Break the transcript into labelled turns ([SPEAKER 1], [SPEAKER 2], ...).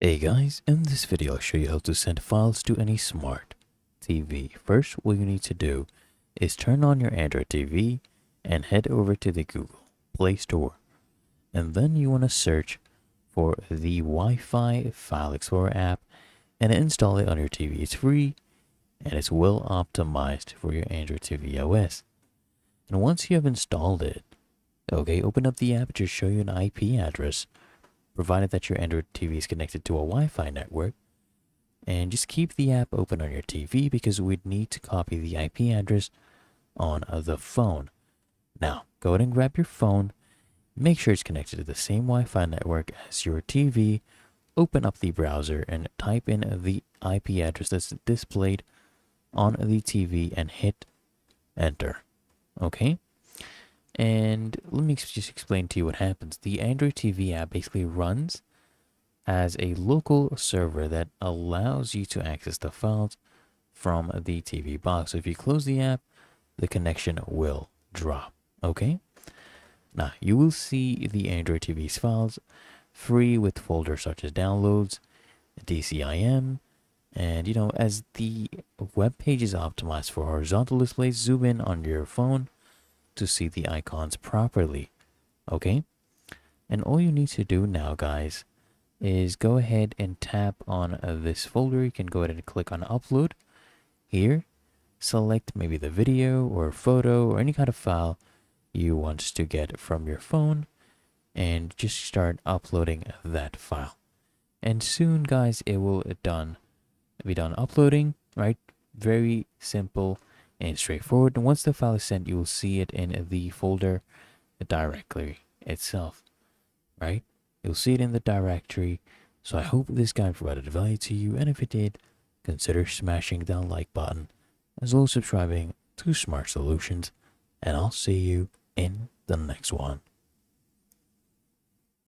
[SPEAKER 1] Hey guys, in this video I'll show you how to send files to any smart TV. First, what you need to do is turn on your Android TV and head over to the Google Play Store. And then you want to search for the Wi-Fi File Explorer app and install it on your TV. It's free and it's well optimized for your Android TV OS. And once you have installed it, open up the app. It should show you an IP address provided that your Android TV is connected to a Wi-Fi network. And just keep the app open on your TV because we'd need to copy the IP address on the phone. Now, go ahead and grab your phone, make sure it's connected to the same Wi-Fi network as your TV, open up the browser and type in the IP address that's displayed on the TV and hit enter. Okay? And let me just explain to you what happens. The Android TV app basically runs as a local server that allows you to access the files from the TV box. So if you close the app, the connection will drop. Okay? Now, you will see the Android TV's files free with folders such as downloads, DCIM, and as the web page is optimized for horizontal displays, zoom in on your phone to see the icons properly. Okay? And all you need to do now, guys, is go ahead and tap on this folder. You can go ahead and click on upload here. Select maybe the video or photo or any kind of file you want to get from your phone and just start uploading that file. And soon, guys, it will be done uploading, right? Very simple and straightforward. And once the file is sent, you will see it in the folder directly itself, right? You'll see it in the directory. So I hope this guide provided value to you, and if it did, consider smashing that like button as well as subscribing to Smart Solutions, and I'll see you in the next one.